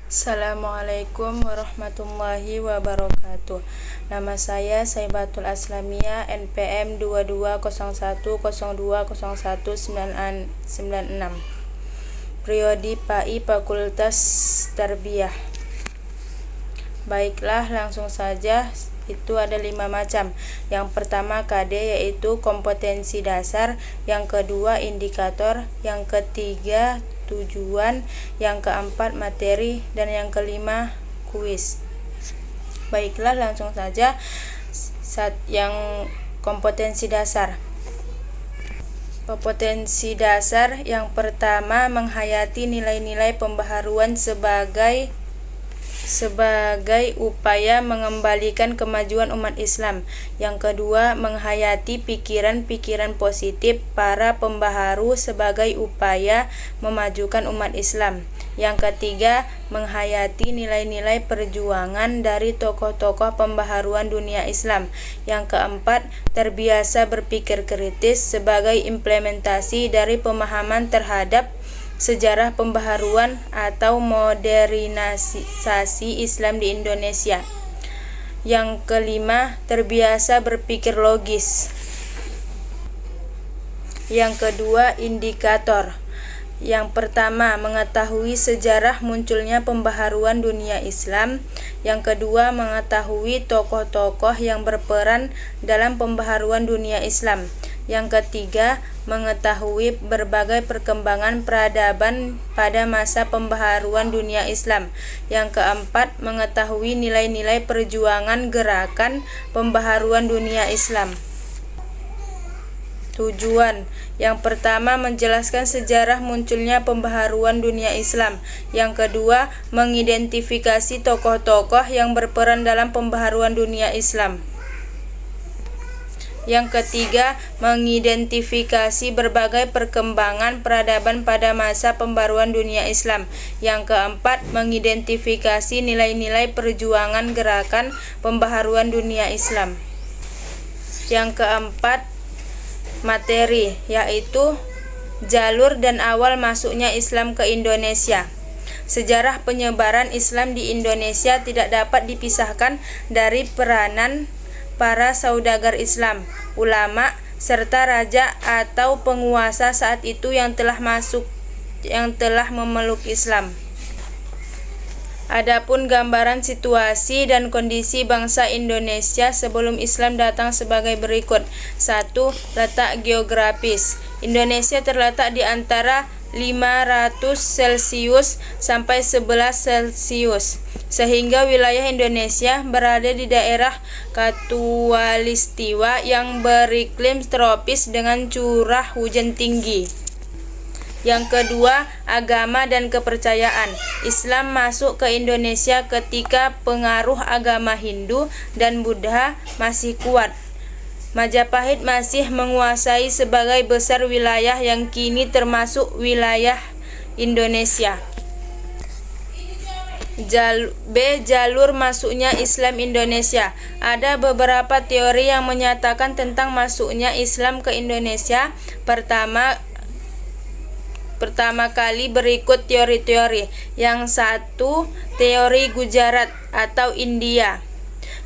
Assalamualaikum warahmatullahi wabarakatuh. Nama saya Saibatul Aslamia, NPM 2201020196. Priodi PAI Fakultas Tarbiyah. Baiklah, langsung saja. Itu ada 5 macam. Yang pertama KD, yaitu kompetensi dasar. Yang kedua indikator. Yang ketiga tujuan. Yang keempat materi. Dan yang kelima kuis. Baiklah, langsung saja. Yang kompetensi dasar. Kompetensi dasar yang pertama menghayati nilai-nilai pembaharuan sebagai upaya mengembalikan kemajuan umat Islam. Yang kedua, menghayati pikiran-pikiran positif para pembaharu sebagai upaya memajukan umat Islam. Yang ketiga, menghayati nilai-nilai perjuangan dari tokoh-tokoh pembaharuan dunia Islam. Yang keempat, terbiasa berpikir kritis sebagai implementasi dari pemahaman terhadap sejarah pembaharuan atau modernisasi Islam di Indonesia. Yang kelima, terbiasa berpikir logis. Yang kedua, indikator. Yang pertama, mengetahui sejarah munculnya pembaharuan dunia Islam. Yang kedua, mengetahui tokoh-tokoh yang berperan dalam pembaharuan dunia Islam. Yang ketiga, mengetahui berbagai perkembangan peradaban pada masa pembaharuan dunia Islam. Yang keempat, mengetahui nilai-nilai perjuangan gerakan pembaharuan dunia Islam. Tujuan. Yang pertama, menjelaskan sejarah munculnya pembaharuan dunia Islam. Yang kedua, mengidentifikasi tokoh-tokoh yang berperan dalam pembaharuan dunia Islam. Yang ketiga, mengidentifikasi berbagai perkembangan peradaban pada masa pembaharuan dunia Islam. Yang keempat, mengidentifikasi nilai-nilai perjuangan gerakan pembaharuan dunia Islam. Yang keempat, materi, yaitu jalur dan awal masuknya Islam ke Indonesia. Sejarah penyebaran Islam di Indonesia tidak dapat dipisahkan dari peranan para saudagar Islam, ulama, serta raja atau penguasa saat itu yang telah memeluk Islam. Adapun gambaran situasi dan kondisi bangsa Indonesia sebelum Islam datang sebagai berikut. 1. Letak geografis. Indonesia terletak di antara 500 Celcius sampai 11 Celcius, sehingga wilayah Indonesia berada di daerah Khatulistiwa yang beriklim tropis dengan curah hujan tinggi. Yang kedua, agama dan kepercayaan. Islam masuk ke Indonesia ketika pengaruh agama Hindu dan Buddha masih kuat. Majapahit masih menguasai sebagai besar wilayah yang kini termasuk wilayah Indonesia. Jalur masuknya Islam Indonesia. Ada beberapa teori yang menyatakan tentang masuknya Islam ke Indonesia. Pertama kali berikut teori-teori. Yang satu, teori Gujarat atau India.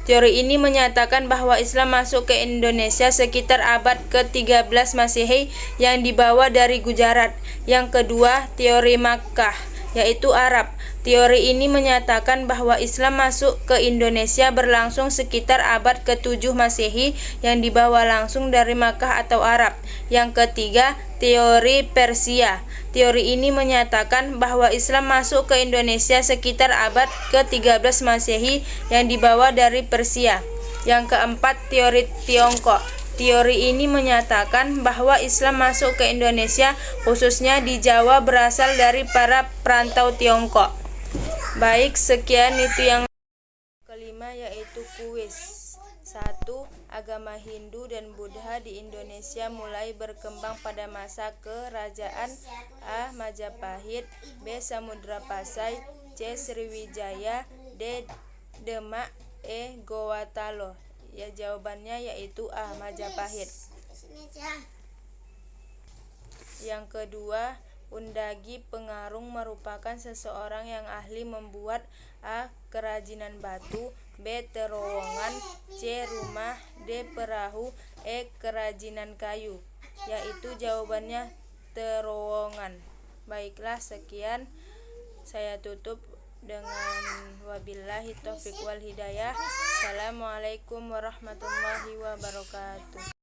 Teori ini menyatakan bahwa Islam masuk ke Indonesia sekitar abad ke-13 Masehi yang dibawa dari Gujarat. Yang kedua, teori Makkah, yaitu Arab. Teori ini menyatakan bahwa Islam masuk ke Indonesia berlangsung sekitar abad ke-7 Masehi yang dibawa langsung dari Makkah atau Arab. Yang ketiga, teori Persia. Teori ini menyatakan bahwa Islam masuk ke Indonesia sekitar abad ke-13 Masehi yang dibawa dari Persia. Yang keempat, teori Tiongkok. Teori ini menyatakan bahwa Islam masuk ke Indonesia khususnya di Jawa berasal dari para perantau Tiongkok. Baik, sekian itu yang kelima, yaitu kuis. 1. Agama Hindu dan Buddha di Indonesia mulai berkembang pada masa kerajaan A. Majapahit, B. Samudrapasai, C. Sriwijaya, D. Demak, E. Gowatalo. Ya, jawabannya yaitu A. Majapahit. Yang kedua, Undagi pengarung merupakan seseorang yang ahli membuat A. kerajinan batu, B. terowongan, C. rumah, D. perahu, E. kerajinan kayu. Yaitu jawabannya terowongan. Baiklah, sekian saya tutup dengan wabillahi taufiq wal hidayah. Assalamualaikum warahmatullahi wabarakatuh.